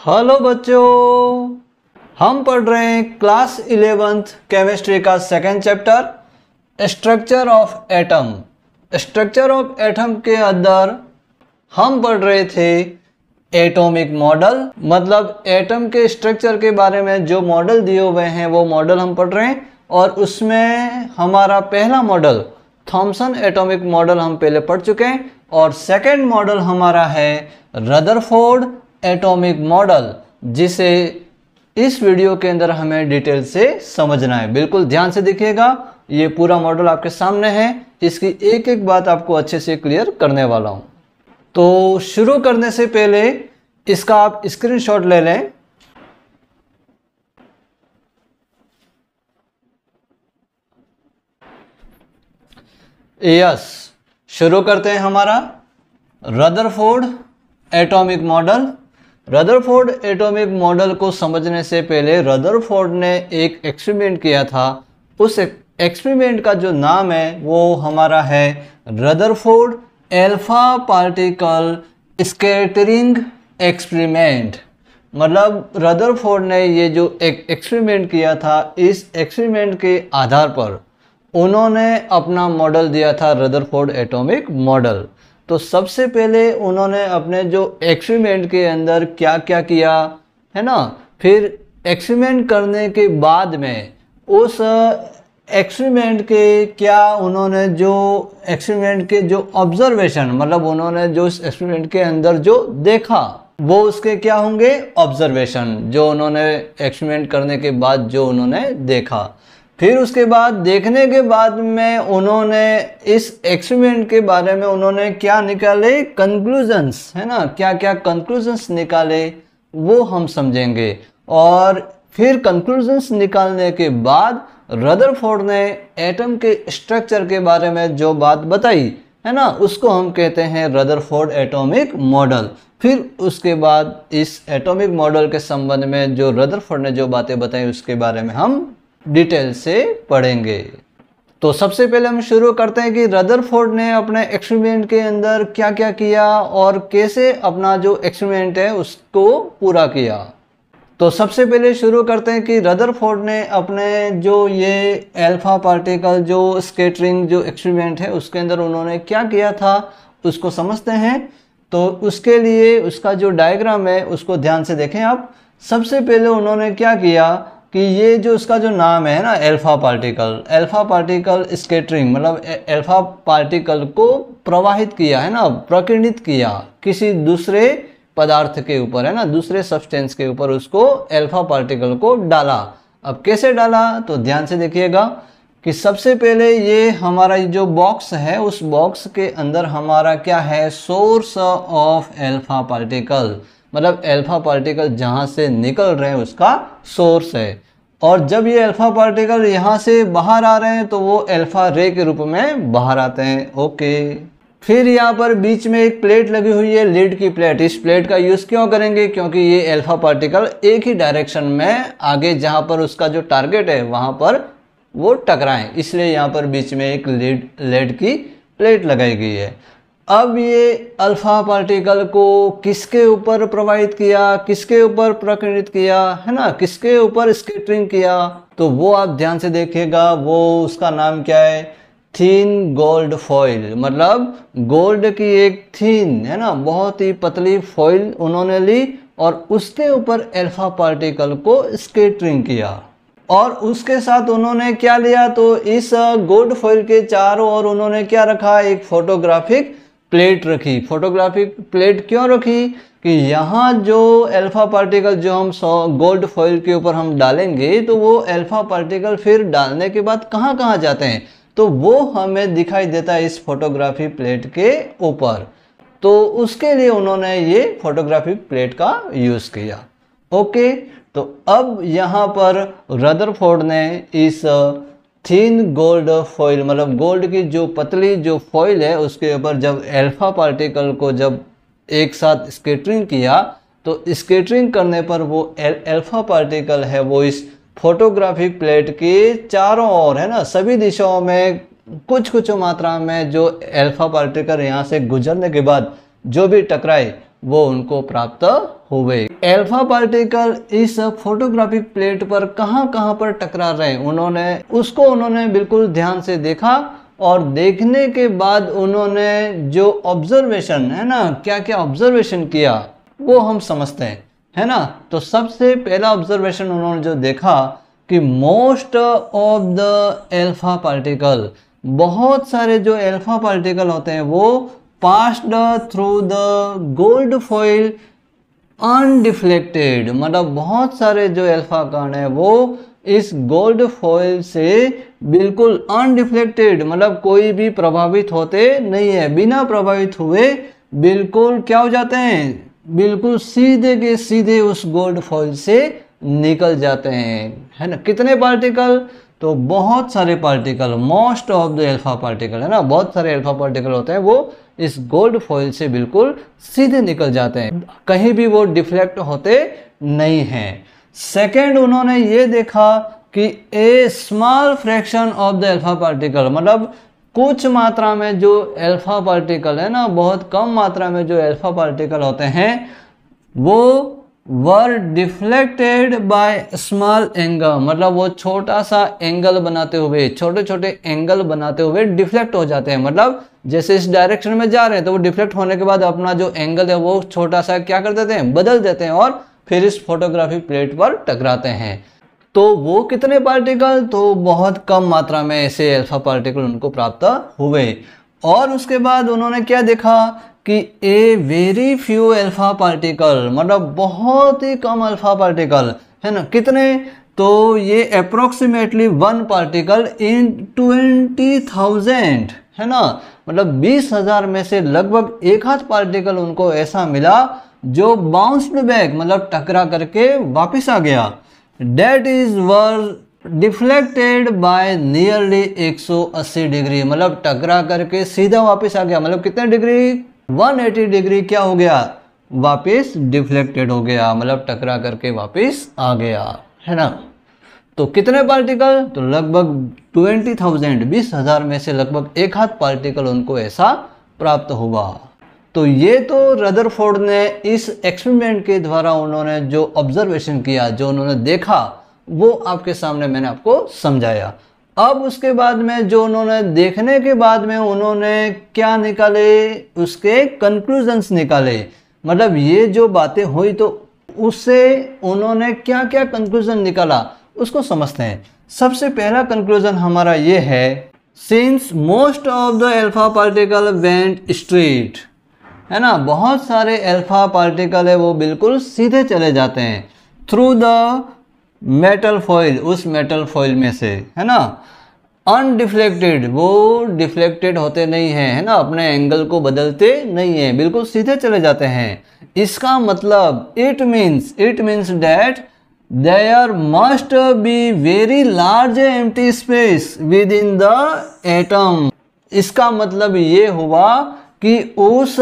Hello बच्चों, हम पढ़ रहे हैं क्लास 11th केमिस्ट्री का second chapter structure of atom. Structure of atom के अंदर हम पढ़ रहे थे एटॉमिक मॉडल, मतलब एटम के स्ट्रक्चर के बारे में जो मॉडल दिए हुए हैं वो मॉडल हम पढ़ रहे हैं। और उसमें हमारा पहला मॉडल थॉमसन एटॉमिक मॉडल हम पहले पढ़ चुके हैं और सेकंड मॉडल हमारा है रदरफोर्ड एटॉमिक मॉडल, जिसे इस वीडियो के अंदर हमें डिटेल से समझना है। बिल्कुल ध्यान से देखिएगा, ये पूरा मॉडल आपके सामने है, इसकी एक एक बात आपको अच्छे से क्लियर करने वाला हूं। तो शुरू करने से पहले इसका आप स्क्रीनशॉट ले लें। यस, शुरू करते हैं हमारा Rutherford atomic model. Rutherford atomic model को समझने से पहले रदरफोर्ड ने एक एक्सपेरिमेंट किया था। उस एक्सपेरिमेंट का जो नाम है वो हमारा है Rutherford alpha particle scattering experiment. मतलब रदरफोर्ड ने ये जो एक एक्सपेरिमेंट किया था, इस एक्सपेरिमेंट के आधार पर उन्होंने अपना मॉडल दिया था रदरफोर्ड एटॉमिक मॉडल। तो सबसे पहले उन्होंने अपने जो एक्सपेरिमेंट के अंदर क्या क्या किया है ना, फिर एक्सपेरिमेंट करने के बाद में उस एक्सपेरिमेंट के क्या उन्होंने जो एक्सपेरिमेंट के जो ऑब्जर्वेशन, मतलब उन्होंने जो इस एक्सपेरिमेंट के अंदर जो देखा वो उसके क्या होंगे ऑब्जर्वेशन, जो उन्होंने एक्सपेरिमेंट करने के बाद जो उन्होंने देखा। फिर उसके बाद देखने के बाद में उन्होंने इस एक्सपेरिमेंट के बारे में उन्होंने क्या निकाले कंक्लूजन्स, है ना, क्या क्या कंक्लूजन्स निकाले वो हम समझेंगे। और फिर कंक्लूजन्स निकालने के बाद रदरफोर्ड ने एटम के स्ट्रक्चर के बारे में जो बात बताई है ना, उसको हम कहते हैं रदरफोर्ड एटॉमिक मॉडल। फिर उसके बाद इस एटॉमिक मॉडल के संबंध में जो रदरफोर्ड ने जो बातें बताई उसके बारे में हम डिटेल से पढ़ेंगे। तो सबसे पहले हम शुरू करते हैं कि रदरफोर्ड ने अपने एक्सपेरिमेंट के अंदर क्या क्या किया और कैसे अपना जो एक्सपेरिमेंट है उसको पूरा किया। तो सबसे पहले शुरू करते हैं कि रदरफोर्ड ने अपने जो ये अल्फा पार्टिकल जो स्कैटरिंग जो एक्सपेरिमेंट है उसके अंदर उन्होंने क्या किया था उसको समझते हैं। तो उसके लिए उसका जो डायग्राम है उसको ध्यान से देखें आप। सबसे पहले उन्होंने क्या किया कि ये जो उसका जो नाम है ना अल्फा पार्टिकल स्कैटरिंग, मतलब अल्फा पार्टिकल को प्रवाहित किया है ना, प्रकीर्णित किया किसी दूसरे पदार्थ के ऊपर, है ना, दूसरे सब्सटेंस के ऊपर उसको अल्फा पार्टिकल को डाला। अब कैसे डाला तो ध्यान से देखिएगा कि सबसे पहले ये हमारा जो बॉक्स है उस बॉक्स के अंदर हमारा क्या है सोर्स ऑफ अल्फा पार्टिकल, मतलब अल्फा पार्टिकल जहाँ से निकल रहे हैं उसका सोर्स है। और जब ये अल्फा पार्टिकल यहाँ से बाहर आ रहे हैं तो वो अल्फा रे के रूप में बाहर आते हैं। ओके, फिर यहाँ पर बीच में एक प्लेट लगी हुई है, लीड की प्लेट। इस प्लेट का यूज़ क्यों करेंगे, क्योंकि ये अल्फा पार्टिकल एक ही डायरेक्शन में आगे जहाँ पर उसका जो टारगेट है वहाँ पर वो टकराएं, इसलिए यहाँ पर बीच में एक लीड की प्लेट लगाई गई है। अब ये अल्फा पार्टिकल को किसके ऊपर प्रवाहित किया, किसके ऊपर प्रकीर्णित किया, है ना, किसके ऊपर स्कैटरिंग किया, तो वो आप ध्यान से देखिएगा। वो उसका नाम क्या है, थीन गोल्ड फॉइल, मतलब गोल्ड की एक थीन, है ना, बहुत ही पतली फॉइल उन्होंने ली और उसके ऊपर अल्फा पार्टिकल को स्कैटरिंग किया। और उसके साथ उन्होंने क्या लिया, तो इस गोल्ड फॉइल के चारों ओर उन्होंने क्या रखा, एक फोटोग्राफिक प्लेट रखी। फोटोग्राफिक प्लेट क्यों रखी कि यहाँ जो अल्फा पार्टिकल जो हम गोल्ड फॉइल के ऊपर हम डालेंगे तो वो अल्फा पार्टिकल फिर डालने के बाद कहाँ कहाँ जाते हैं, तो वो हमें दिखाई देता है इस फोटोग्राफी प्लेट के ऊपर। तो उसके लिए उन्होंने ये फोटोग्राफिक प्लेट का यूज़ किया। ओके, तो अब यहाँ पर रदरफोर्ड ने इस थीन गोल्ड फॉइल, मतलब गोल्ड की जो पतली जो फॉइल है उसके ऊपर जब अल्फा पार्टिकल को जब एक साथ स्कैटरिंग किया तो स्कैटरिंग करने पर वो अल्फा पार्टिकल है वो इस फोटोग्राफिक प्लेट के चारों ओर, है ना, सभी दिशाओं में कुछ कुछ मात्रा में जो अल्फा पार्टिकल यहाँ से गुजरने के बाद जो भी टकराए वो उनको प्राप्त हुए। अल्फा पार्टिकल इस फोटोग्राफिक प्लेट पर कहाँ कहाँ पर टकरा रहे, उन्होंने बिल्कुल ध्यान से देखा और देखने के बाद उन्होंने जो ऑब्जर्वेशन है ना, क्या क्या ऑब्जर्वेशन किया वो हम समझते हैं, है ना। तो सबसे पहला ऑब्जर्वेशन उन्होंने जो देखा कि most of the alpha particle, बहुत सारे जो अल्फा पार्टिकल होते हैं वो passed through the gold foil undeflected, मतलब बहुत सारे जो अल्फा कण है वो इस गोल्ड फॉइल से बिल्कुल अनडिफ्लेक्टेड, मतलब कोई भी प्रभावित होते नहीं है, बिना प्रभावित हुए बिल्कुल क्या हो जाते हैं, बिल्कुल सीधे के सीधे उस गोल्ड फॉइल से निकल जाते हैं, है ना। कितने पार्टिकल, तो बहुत सारे particle, most of the alpha particle, है ना, बहुत सारे अल्फा पार्टिकल होते हैं वो इस गोल्ड फॉइल से बिल्कुल सीधे निकल जाते हैं, कहीं भी वो डिफ्लेक्ट होते नहीं हैं। सेकेंड उन्होंने ये देखा कि a small fraction of the alpha particle, मतलब कुछ मात्रा में जो अल्फा पार्टिकल है ना, बहुत कम मात्रा में जो अल्फा पार्टिकल होते हैं वो were deflected by small angle, मतलब वो छोटा सा एंगल बनाते हुए, छोटे छोटे एंगल बनाते हुए डिफ्लेक्ट हो जाते हैं, मतलब जैसे इस डायरेक्शन में जा रहे हैं तो वो डिफ्लेक्ट होने के बाद अपना जो एंगल है वो छोटा सा क्या कर देते हैं, बदल देते हैं और फिर इस फोटोग्राफिक प्लेट पर टकराते हैं। तो वो कितने पार्टिकल, तो बहुत कम मात्रा में ऐसे अल्फा पार्टिकल उनको प्राप्त हुए। और उसके बाद उन्होंने क्या देखा कि a very few alpha particle, मतलब बहुत ही कम अल्फा पार्टिकल, है ना, कितने, तो ये अप्रोक्सीमेटली 1 पार्टिकल इन 20,000, है ना, मतलब 20,000 में से लगभग एक आध पार्टिकल उनको ऐसा मिला जो बाउंस्ड बैक, मतलब टकरा करके वापस आ गया। That is were deflected by nearly 180 degree, मतलब टकरा करके सीधा वापस आ गया, मतलब कितने डिग्री, 180 डिग्री क्या हो गया, वापस डिफ्लेक्टेड हो गया, मतलब टकरा करके वापस आ गया, है ना। तो कितने पार्टिकल, तो लगभग 20,000, 20,000 में से लगभग एक हाथ पार्टिकल उनको ऐसा प्राप्त हुआ। तो ये तो रदरफोर्ड ने इस एक्सपेरिमेंट के द्वारा उन्होंने जो ऑब्जर्वेशन किया, जो उन्होंने देखा, वो आपके सामने मैंने आपको समझाया। अब उसके बाद में जो उन्होंने देखने के बाद में उन्होंने क्या निकाले, उसके कंक्लूजन्स निकाले, मतलब ये जो बातें हुई तो उससे उन्होंने क्या क्या कंक्लूजन निकाला उसको समझते हैं। सबसे पहला कंक्लूजन हमारा ये है, since most of the alpha particle went straight, है ना, बहुत सारे अल्फा पार्टिकल है वो बिल्कुल सीधे चले जाते हैं थ्रू द मेटल फॉइल, उस मेटल फॉइल में से, है ना, अनडिफ्लेक्टेड, वो डिफ्लेक्टेड होते नहीं हैं, है ना, अपने एंगल को बदलते नहीं हैं, बिल्कुल सीधे चले जाते हैं। इसका मतलब it means that there must be very large empty space within the atom. इसका मतलब ये हुआ कि उस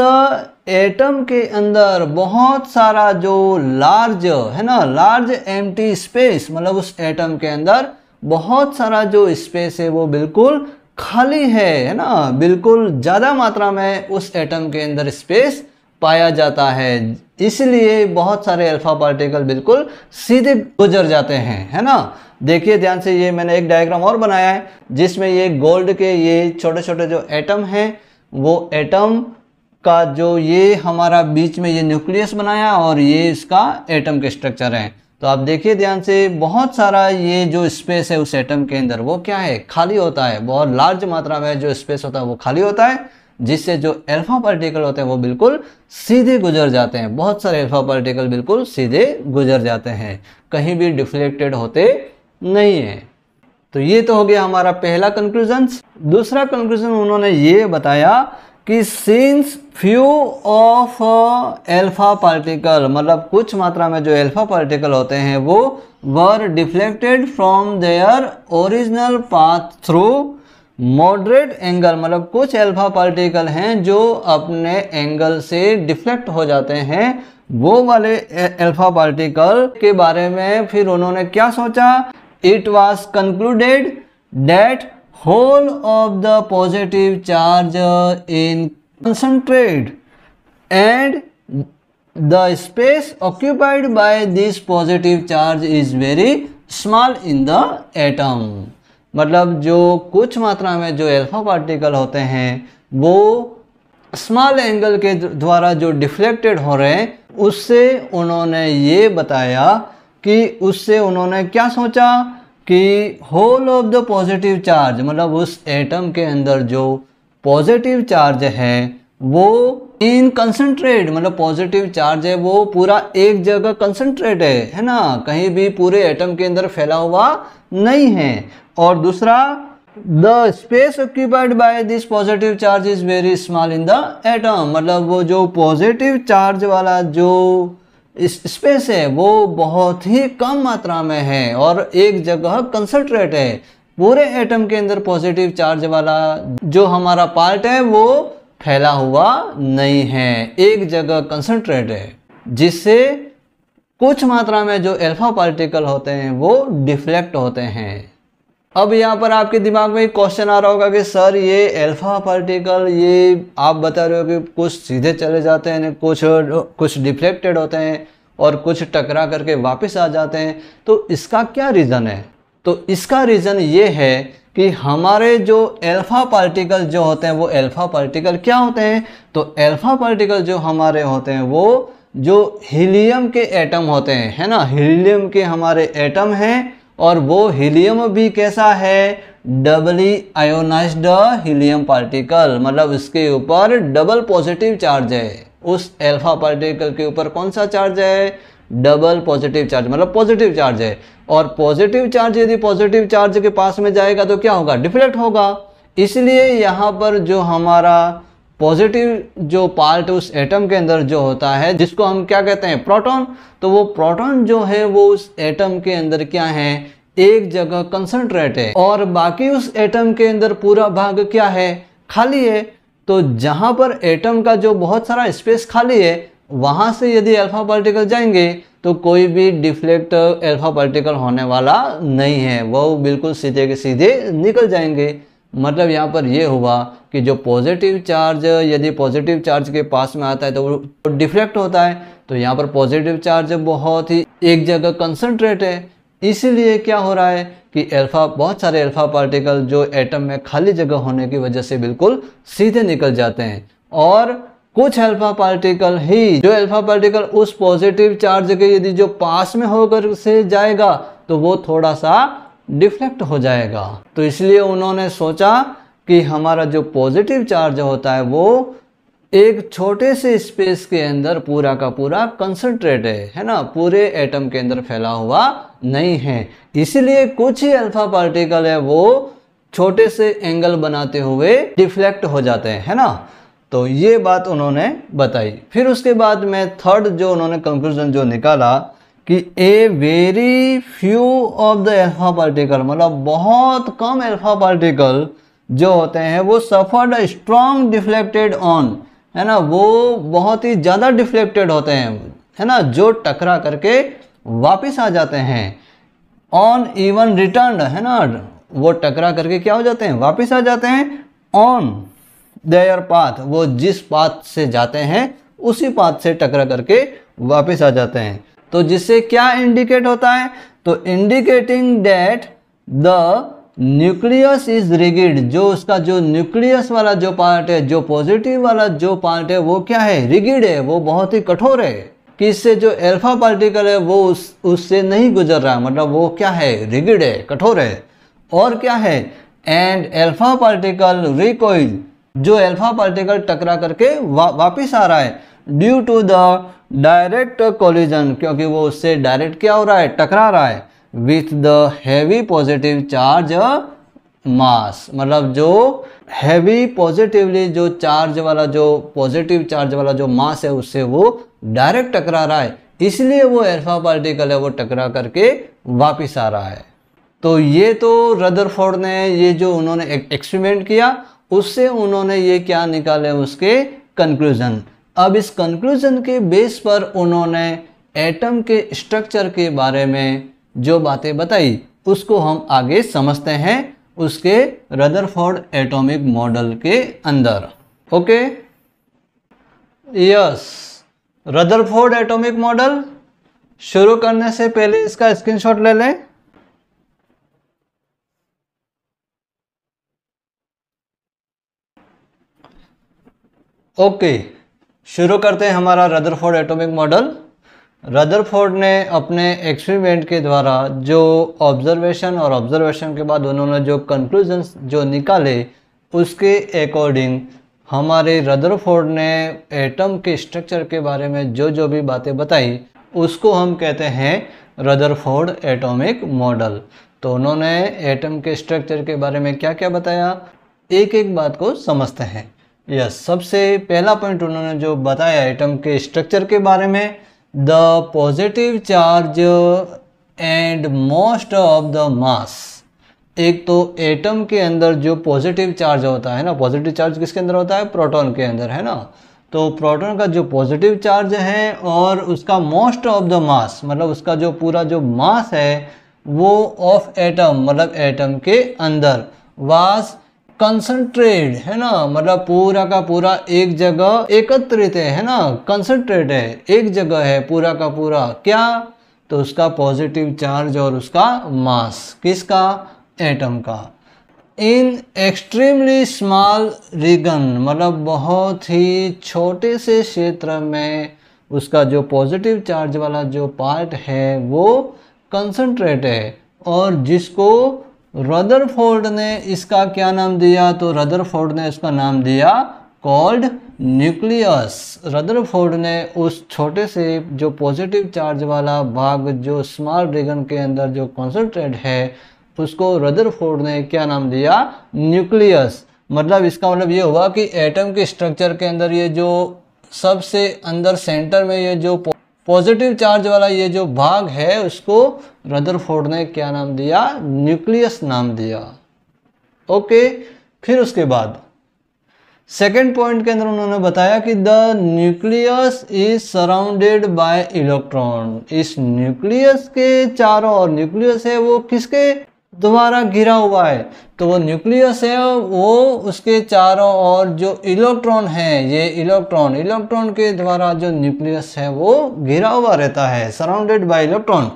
एटम के अंदर बहुत सारा जो लार्ज, है ना, लार्ज एम्प्टी स्पेस, मतलब उस एटम के अंदर बहुत सारा जो स्पेस है वो बिल्कुल खाली है ना, बिल्कुल ज़्यादा मात्रा में उस एटम के अंदर स्पेस पाया जाता है, इसलिए बहुत सारे अल्फा पार्टिकल बिल्कुल सीधे गुजर जाते हैं, है ना। देखिए ध्यान से, ये मैंने एक डायग्राम और बनाया है जिसमें ये गोल्ड के ये छोटे छोटे जो एटम हैं, वो एटम का जो ये हमारा बीच में ये न्यूक्लियस बनाया और ये इसका एटम के स्ट्रक्चर है। तो आप देखिए ध्यान से, बहुत सारा ये जो स्पेस है उस एटम के अंदर वो क्या है, खाली होता है, बहुत लार्ज मात्रा में जो स्पेस होता है वो खाली होता है, जिससे जो अल्फा पार्टिकल होते हैं वो बिल्कुल सीधे गुजर जाते हैं, बहुत सारे अल्फा पार्टिकल बिल्कुल सीधे गुजर जाते हैं, कहीं भी डिफ्लेक्टेड होते नहीं है। तो ये तो हो गया हमारा पहला कंक्लूजन। दूसरा कंक्लूजन उन्होंने ये बताया कि since few of alpha particle, मतलब कुछ मात्रा में जो अल्फा पार्टिकल होते हैं वो were deflected from their original path through moderate angle, मतलब कुछ अल्फा पार्टिकल हैं जो अपने एंगल से डिफ्लेक्ट हो जाते हैं, वो वाले अल्फा पार्टिकल के बारे में फिर उन्होंने क्या सोचा, it was concluded that whole of the positive charge in concentrate and the space occupied by this positive charge is very small in the atom. मतलब जो कुछ मात्रा में जो अल्फा पार्टिकल होते हैं वो स्मॉल एंगल के द्वारा जो डिफ्लेक्टेड हो रहे हैं, उससे उन्होंने ये बताया कि उससे उन्होंने क्या सोचा कि whole of the positive charge, मतलब उस एटम के अंदर जो पॉजिटिव चार्ज है वो इन कंसंट्रेट, मतलब पॉजिटिव चार्ज है वो पूरा एक जगह कंसंट्रेट है ना, कहीं भी पूरे एटम के अंदर फैला हुआ नहीं है। और दूसरा, the space occupied by this positive charge is very small in the atom, मतलब वो जो पॉजिटिव चार्ज वाला जो स्पेस है वो बहुत ही कम मात्रा में है और एक जगह कंसंट्रेट है। पूरे एटम के अंदर पॉजिटिव चार्ज वाला जो हमारा पार्ट है वो फैला हुआ नहीं है, एक जगह कंसंट्रेट है, जिससे कुछ मात्रा में जो अल्फा पार्टिकल होते हैं वो डिफ्लेक्ट होते हैं। अब यहाँ पर आपके दिमाग में एक क्वेश्चन आ रहा होगा कि सर ये अल्फा पार्टिकल, ये आप बता रहे हो कि कुछ सीधे चले जाते हैं, कुछ डिफ्लेक्टेड होते हैं और कुछ टकरा करके वापस आ जाते हैं, तो इसका क्या रीज़न है? तो इसका रीज़न ये है कि हमारे जो अल्फा पार्टिकल जो होते हैं वो अल्फा पार्टिकल क्या होते हैं? तो अल्फा पार्टिकल जो हमारे होते हैं वो जो हीलियम के एटम होते हैं, है ना, हीलियम के हमारे एटम हैं और वो हीलियम भी कैसा है? डबली आयोनाइज्ड हीलियम पार्टिकल, मतलब इसके ऊपर डबल पॉजिटिव चार्ज है। उस अल्फा पार्टिकल के ऊपर कौन सा चार्ज है? डबल पॉजिटिव चार्ज, मतलब पॉजिटिव चार्ज है। और पॉजिटिव चार्ज यदि पॉजिटिव चार्ज के पास में जाएगा तो क्या होगा? डिफ्लेक्ट होगा। इसलिए यहाँ पर जो हमारा पॉजिटिव जो पार्ट उस एटम के अंदर जो होता है, जिसको हम क्या कहते हैं? प्रोटॉन। तो वो प्रोटॉन जो है वो उस एटम के अंदर क्या है? एक जगह कंसंट्रेट है और बाकी उस एटम के अंदर पूरा भाग क्या है? खाली है। तो जहां पर एटम का जो बहुत सारा स्पेस खाली है, वहां से यदि अल्फा पार्टिकल जाएंगे तो कोई भी डिफ्लेक्ट अल्फा पार्टिकल होने वाला नहीं है, वो बिल्कुल सीधे के सीधे निकल जाएंगे। मतलब यहाँ पर ये हुआ कि जो पॉजिटिव चार्ज यदि पॉजिटिव चार्ज के पास में आता है तो वो डिफ्लेक्ट होता है। तो यहाँ पर पॉजिटिव चार्ज बहुत ही एक जगह कंसंट्रेट है, इसीलिए क्या हो रहा है कि बहुत सारे अल्फा पार्टिकल जो एटम में खाली जगह होने की वजह से बिल्कुल सीधे निकल जाते हैं और कुछ अल्फा पार्टिकल ही, जो अल्फा पार्टिकल उस पॉजिटिव चार्ज के यदि जो पास में होकर से जाएगा तो वो थोड़ा सा डिफ्लेक्ट हो जाएगा। तो इसलिए उन्होंने सोचा कि हमारा जो पॉजिटिव चार्ज होता है वो एक छोटे से स्पेस के अंदर पूरा का पूरा कंसंट्रेट है ना, पूरे एटम के अंदर फैला हुआ नहीं है। इसलिए कुछ ही अल्फा पार्टिकल है वो छोटे से एंगल बनाते हुए डिफ्लेक्ट हो जाते हैं, है ना। तो ये बात उन्होंने बताई। फिर उसके बाद में थर्ड जो उन्होंने कंक्लूजन जो निकाला कि a very few of the alpha particle, मतलब बहुत कम अल्फा पार्टिकल जो होते हैं वो सफर्ड स्ट्रॉन्ग डिफ्लेक्टेड ऑन, है ना, वो बहुत ही ज़्यादा डिफ्लेक्टेड होते हैं, है ना, जो टकरा करके वापस आ जाते हैं। ऑन इवन रिटर्न, है ना, वो टकरा करके क्या हो जाते हैं? वापस आ जाते हैं। ऑन देयर पाथ, वो जिस पाथ से जाते हैं उसी पाथ से टकरा करके वापस आ जाते हैं। तो जिससे क्या इंडिकेट होता है? तो indicating that the nucleus is rigid, जो उसका जो न्यूक्लियस वाला जो पार्ट है, जो पॉजिटिव वाला जो पार्ट है वो क्या है? रिगिड है, वो बहुत ही कठोर है कि इससे जो अल्फा पार्टिकल है वो उससे नहीं गुजर रहा, मतलब वो क्या है? रिगिड है, कठोर है। और क्या है? एंड अल्फा पार्टिकल रिकॉइल, जो अल्फा पार्टिकल टकरा करके वापिस आ रहा है due to the direct collision, क्योंकि वो उससे डायरेक्ट क्या हो रहा है? टकरा रहा है with the heavy positive charge mass, मतलब जो हैवी पॉजिटिवली जो चार्ज वाला जो पॉजिटिव चार्ज वाला जो मास है उससे वो डायरेक्ट टकरा रहा है, इसलिए वो अल्फा पार्टिकल है वो टकरा करके वापिस आ रहा है। तो ये तो रदरफोर्ड ने ये जो उन्होंने एक्सपेरिमेंट किया उससे उन्होंने ये क्या निकाले? उसके कंक्लूजन। अब इस कंक्लूजन के बेस पर उन्होंने एटम के स्ट्रक्चर के बारे में जो बातें बताई उसको हम आगे समझते हैं उसके रदरफोर्ड एटॉमिक मॉडल के अंदर। Okay, yes, Rutherford atomic model. शुरू करने से पहले इसका स्क्रीनशॉट ले लें। ओके, शुरू करते हैं हमारा रदरफोर्ड एटॉमिक मॉडल। रदरफोर्ड ने अपने एक्सपेरिमेंट के द्वारा जो ऑब्जर्वेशन और ऑब्जर्वेशन के बाद उन्होंने जो कंक्लूजन्स जो निकाले उसके अकॉर्डिंग हमारे रदरफोर्ड ने एटम के स्ट्रक्चर के बारे में जो भी बातें बताई उसको हम कहते हैं रदरफोर्ड एटॉमिक मॉडल। तो उन्होंने एटम के स्ट्रक्चर के बारे में क्या क्या बताया, एक एक बात को समझते हैं। यस, सबसे पहला पॉइंट उन्होंने जो बताया एटम के स्ट्रक्चर के बारे में, the positive charge and most of the mass. एक तो एटम के अंदर जो पॉजिटिव चार्ज होता है ना, पॉजिटिव चार्ज किसके अंदर होता है, प्रोटॉन के अंदर, है ना। तो प्रोटॉन का जो पॉजिटिव चार्ज है और उसका मोस्ट ऑफ द मास, मतलब उसका जो पूरा जो मास है वो ऑफ एटम, मतलब एटम के अंदर वाज कंसंट्रेट, है ना, मतलब पूरा का पूरा एक जगह एकत्रित है ना, कंसंट्रेट है, एक जगह है पूरा का पूरा, क्या, तो उसका पॉजिटिव चार्ज और उसका मास, किसका, एटम का। इन एक्सट्रीमली स्मॉल रीजन, मतलब बहुत ही छोटे से क्षेत्र में उसका जो पॉजिटिव चार्ज वाला जो पार्ट है वो कंसंट्रेट है, और जिसको रदरफोर्ड ने इसका क्या नाम दिया, तो रदरफोर्ड ने इसका नाम दिया कॉल्ड न्यूक्लियस। रदरफोर्ड ने उस छोटे से जो पॉजिटिव चार्ज वाला भाग जो स्मॉल रीजन के अंदर जो कंसंट्रेट है उसको रदरफोर्ड ने क्या नाम दिया, न्यूक्लियस। मतलब इसका मतलब ये हुआ कि एटम के स्ट्रक्चर के अंदर ये जो सबसे अंदर सेंटर में ये जो पॉजिटिव चार्ज वाला ये जो भाग है उसको रदरफोर्ड ने क्या नाम दिया, न्यूक्लियस नाम दिया। ओके, फिर उसके बाद सेकेंड पॉइंट के अंदर उन्होंने बताया कि the nucleus is surrounded by electron. इस न्यूक्लियस के चारों ओर, न्यूक्लियस है वो किसके द्वारा घिरा हुआ है, तो वो न्यूक्लियस है वो उसके चारों ओर जो इलेक्ट्रॉन है, ये इलेक्ट्रॉन के द्वारा जो न्यूक्लियस है वो घिरा हुआ रहता है, surrounded by electron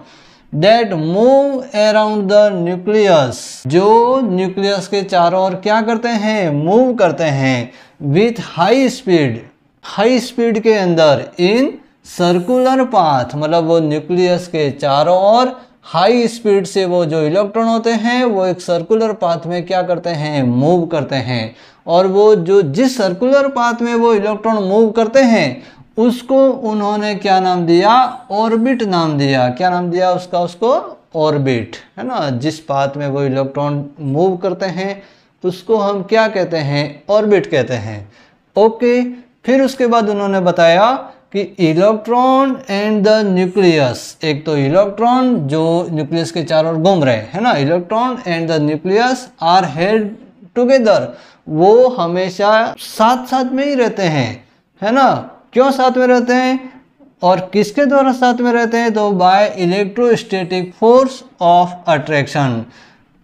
that move around the nucleus. जो न्यूक्लियस के चारों ओर क्या करते हैं, मूव करते हैं विथ हाई स्पीड के अंदर इन सर्कुलर पाथ, मतलब वो न्यूक्लियस के चारों ओर हाई स्पीड से वो जो इलेक्ट्रॉन होते हैं वो एक सर्कुलर पाथ में क्या करते हैं, मूव करते हैं। और वो जो जिस सर्कुलर पाथ में वो इलेक्ट्रॉन मूव करते हैं उसको उन्होंने क्या नाम दिया, ऑर्बिट नाम दिया। क्या नाम दिया उसका, उसको ऑर्बिट, है ना। जिस पाथ में वो इलेक्ट्रॉन मूव करते हैं उसको हम क्या कहते हैं, ऑर्बिट कहते हैं। ओके, फिर उसके बाद उन्होंने बताया कि इलेक्ट्रॉन एंड द न्यूक्लियस, एक तो इलेक्ट्रॉन जो न्यूक्लियस के चारों ओर घूम रहे हैं, है ना, electron and the nucleus are held together, वो हमेशा साथ साथ में ही रहते हैं, है ना। क्यों साथ में रहते हैं और किसके द्वारा साथ में रहते हैं, तो by electrostatic force of attraction,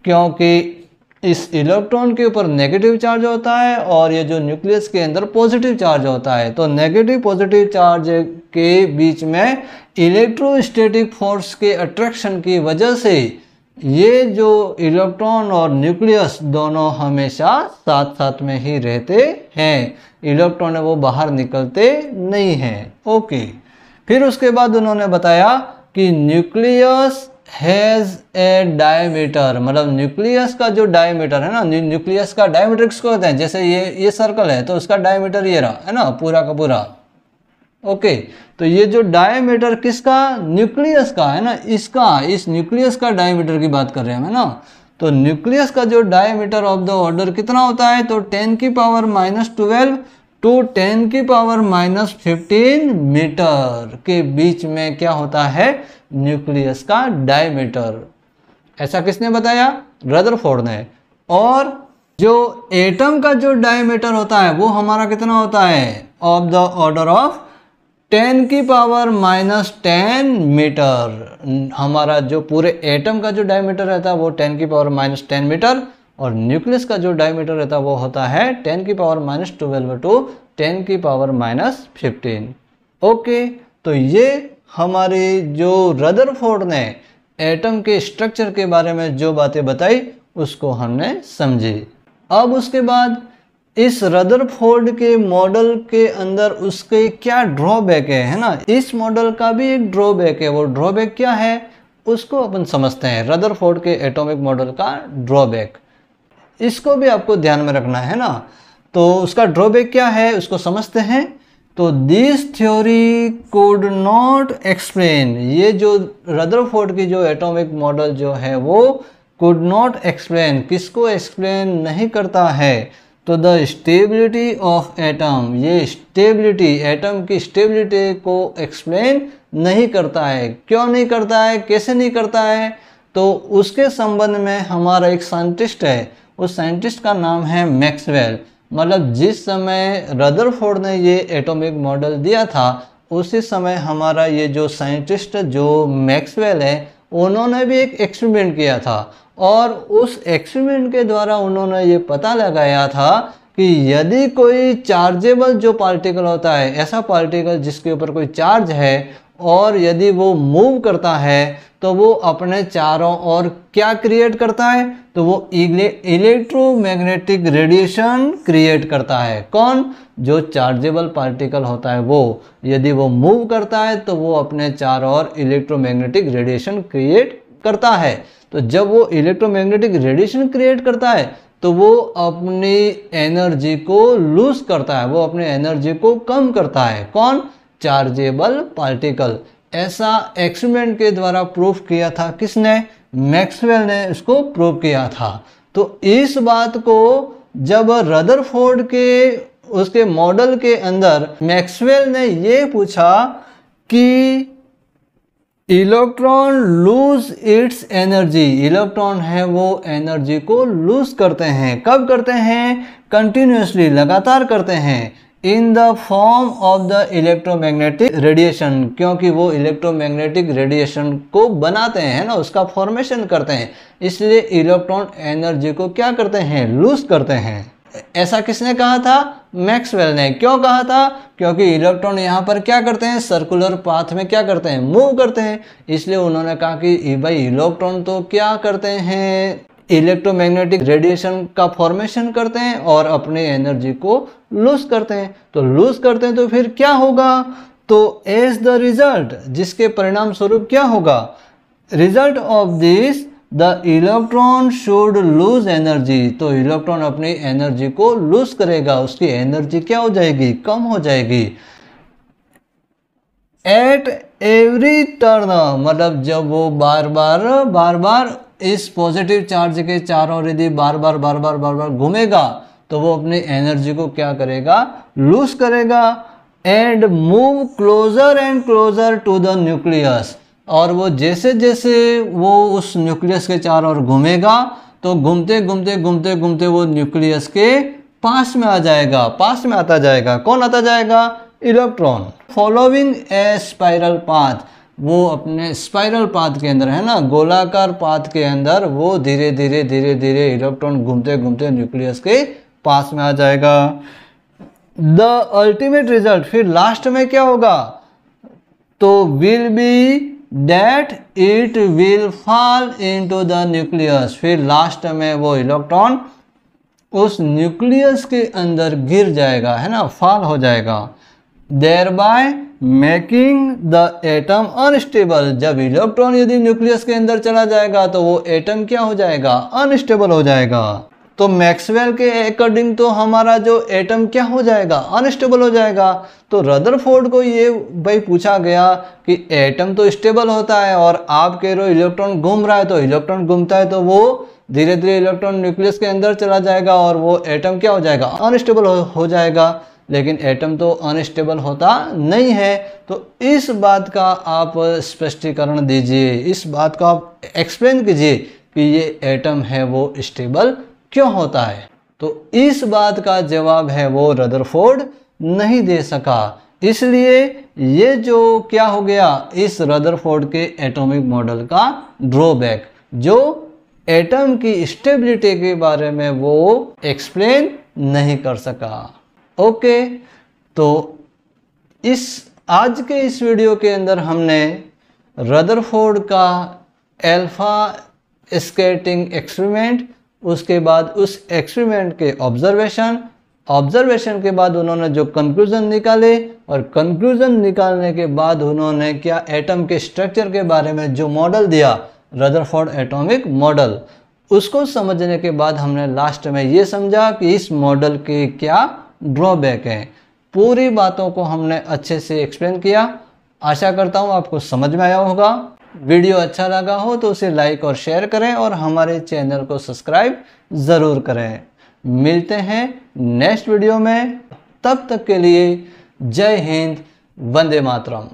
क्योंकि इस इलेक्ट्रॉन के ऊपर नेगेटिव चार्ज होता है और ये जो न्यूक्लियस के अंदर पॉजिटिव चार्ज होता है, तो नेगेटिव पॉजिटिव चार्ज के बीच में इलेक्ट्रोस्टैटिक फोर्स के अट्रैक्शन की वजह से ये जो इलेक्ट्रॉन और न्यूक्लियस दोनों हमेशा साथ साथ में ही रहते हैं, इलेक्ट्रॉन है वो बाहर निकलते नहीं हैं। ओके, फिर उसके बाद उन्होंने बताया कि न्यूक्लियस हैज़ ए डायमीटर, मतलब न्यूक्लियस का जो डायमीटर है ना, न्यूक्लियस का डायमीटर किसको कहते हैं, जैसे ये सर्कल है तो उसका डायमीटर ये रहा, है ना, पूरा का पूरा। ओके, तो ये जो डायमीटर किसका, न्यूक्लियस का, है ना, इसका, इस न्यूक्लियस का डायमीटर की बात कर रहे हैं, है ना। तो न्यूक्लियस का जो डायमीटर ऑफ द ऑर्डर कितना होता है, तो 10⁻⁻12 टू 10⁻⁻15 मीटर के बीच में क्या होता है, न्यूक्लियस का डायमीटर। ऐसा किसने बताया, रदरफोर्ड ने। और जो एटम का जो डायमीटर होता है वो हमारा कितना होता है, of the order of 10⁻10 metre. हमारा जो पूरे एटम का जो डायमीटर रहता है वो 10⁻10 मीटर, और न्यूक्लियस का जो डायमीटर रहता है वो होता है 10⁻12 टू 10⁻15। ओके, तो ये हमारी जो रदरफोर्ड ने एटम के स्ट्रक्चर के बारे में जो बातें बताई उसको हमने समझी। अब उसके बाद इस रदरफोर्ड के मॉडल के अंदर उसके क्या ड्रॉबैक है ना, इस मॉडल का भी एक ड्रॉबैक है। वो ड्रॉबैक क्या है उसको अपन समझते हैं। रदरफोर्ड के एटॉमिक मॉडल का ड्रॉबैक, इसको भी आपको ध्यान में रखना है ना। तो उसका ड्रॉबैक क्या है उसको समझते हैं। तो this theory could not explain, ये जो रदरफोर्ड की जो एटॉमिक मॉडल जो है वो कुड नॉट एक्सप्लेन, किसको एक्सप्लेन नहीं करता है, तो द स्टेबिलिटी ऑफ एटम, ये स्टेबिलिटी, एटम की स्टेबिलिटी को एक्सप्लेन नहीं करता है। क्यों नहीं करता है, कैसे नहीं करता है, तो उसके संबंध में हमारा एक साइंटिस्ट है, उस साइंटिस्ट का नाम है मैक्सवेल। मतलब जिस समय रदरफोर्ड ने ये एटॉमिक मॉडल दिया था उसी समय हमारा ये जो साइंटिस्ट जो मैक्सवेल है उन्होंने भी एक एक्सपेरिमेंट किया था, और उस एक्सपेरिमेंट के द्वारा उन्होंने ये पता लगाया था कि यदि कोई चार्जेबल जो पार्टिकल होता है, ऐसा पार्टिकल जिसके ऊपर कोई चार्ज है और यदि वो मूव करता है तो वो अपने चारों ओर क्या क्रिएट करता है, तो वो इलेक्ट्रोमैग्नेटिक रेडिएशन क्रिएट करता है। कौन, जो चार्जेबल पार्टिकल होता है वो यदि वो मूव करता है तो वो अपने चारों ओर इलेक्ट्रोमैग्नेटिक रेडिएशन क्रिएट करता है। तो जब वो इलेक्ट्रोमैग्नेटिक रेडिएशन क्रिएट करता है तो वो अपनी एनर्जी को लूज करता है, वो अपनी एनर्जी को कम करता है। कौन, चार्जेबल पार्टिकल। ऐसा एक्सपेरिमेंट के द्वारा प्रूफ किया था किसने, मैक्सवेल ने इसको प्रूव किया था। तो इस बात को जब रदरफोर्ड के उसके मॉडल के अंदर मैक्सवेल ने ये पूछा कि electron lose its energy, electron है वो एनर्जी को लूज करते हैं, कब करते हैं, कंटिन्यूसली, लगातार करते हैं, in the form of the electromagnetic radiation, क्योंकि वो इलेक्ट्रोमैग्नेटिक रेडिएशन को बनाते हैं ना, उसका फॉर्मेशन करते हैं, इसलिए इलेक्ट्रॉन एनर्जी को क्या करते हैं, लूज करते हैं। ऐसा किसने कहा था, मैक्सवेल ने। क्यों कहा था, क्योंकि इलेक्ट्रॉन यहाँ पर क्या करते हैं, सर्कुलर पाथ में क्या करते हैं, मूव करते हैं, इसलिए उन्होंने कहा कि भाई इलेक्ट्रॉन तो क्या करते हैं, इलेक्ट्रोमैग्नेटिक रेडिएशन का फॉर्मेशन करते हैं और अपनी एनर्जी को लूज करते हैं। तो लूज करते हैं तो फिर क्या होगा, तो एज द रिजल्ट, जिसके परिणाम स्वरूप क्या होगा, result of this the electron should lose energy, तो इलेक्ट्रॉन अपनी एनर्जी को लूज करेगा, उसकी एनर्जी क्या हो जाएगी, कम हो जाएगी। एट एवरी टर्न, मतलब जब वो बार बार इस पॉजिटिव चार्ज के चारों ओर यदि बार बार घूमेगा तो वो अपनी एनर्जी को क्या करेगा, लूज करेगा। And move closer and closer to the nucleus, और वो जैसे जैसे वो उस न्यूक्लियस के चारों ओर घूमेगा तो घूमते घूमते वो न्यूक्लियस के पास में आ जाएगा, पास में आता जाएगा। कौन आता जाएगा, इलेक्ट्रॉन। फॉलोइंग ए स्पाइरल पाथ, वो अपने स्पाइरल पाथ के अंदर है ना, गोलाकार पाथ के अंदर वो धीरे धीरे इलेक्ट्रॉन घूमते घूमते न्यूक्लियस के पास में आ जाएगा। द अल्टीमेट रिजल्ट, फिर लास्ट में क्या होगा, तो will be that it will fall into the nucleus, फिर लास्ट में वो इलेक्ट्रॉन उस न्यूक्लियस के अंदर गिर जाएगा, है ना, फॉल हो जाएगा। Thereby making the atom unstable, जब इलेक्ट्रॉन यदि न्यूक्लियस के अंदर चला जाएगा तो वो एटम क्या हो जाएगा, अनस्टेबल हो जाएगा। तो मैक्सवेल के अकॉर्डिंग तो हमारा जो एटम क्या हो जाएगा, अनस्टेबल हो जाएगा। तो रदरफोर्ड को ये भाई पूछा गया कि एटम तो स्टेबल होता है और आप कह रहे हो इलेक्ट्रॉन घूम रहा है, तो इलेक्ट्रॉन घूमता है तो वो धीरे धीरे इलेक्ट्रॉन न्यूक्लियस के अंदर चला जाएगा और वो एटम क्या हो जाएगा, अनस्टेबल हो जाएगा। लेकिन एटम तो अनस्टेबल होता नहीं है। तो इस बात का आप स्पष्टीकरण दीजिए, इस बात को आप एक्सप्लेन कीजिए कि ये एटम है वो स्टेबल क्यों होता है। तो इस बात का जवाब है वो रदरफोर्ड नहीं दे सका। इसलिए ये जो क्या हो गया, इस रदरफोर्ड के एटॉमिक मॉडल का ड्रॉबैक, जो एटम की स्टेबिलिटी के बारे में वो एक्सप्लेन नहीं कर सका। ओके, तो इस आज के इस वीडियो के अंदर हमने रदरफोर्ड का अल्फा स्कैटरिंग एक्सपेरिमेंट, उसके बाद उस एक्सपेरिमेंट के ऑब्जर्वेशन के बाद उन्होंने जो कंक्लूजन निकाले, और कंक्लूजन निकालने के बाद उन्होंने क्या एटम के स्ट्रक्चर के बारे में जो मॉडल दिया, रदरफोर्ड एटॉमिक मॉडल, उसको समझने के बाद हमने लास्ट में ये समझा कि इस मॉडल के क्या ड्रॉबैक हैं। पूरी बातों को हमने अच्छे से एक्सप्लेन किया। आशा करता हूँ आपको समझ में आया होगा। वीडियो अच्छा लगा हो तो उसे लाइक और शेयर करें और हमारे चैनल को सब्सक्राइब ज़रूर करें। मिलते हैं नेक्स्ट वीडियो में, तब तक के लिए जय हिंद, वंदे मातरम।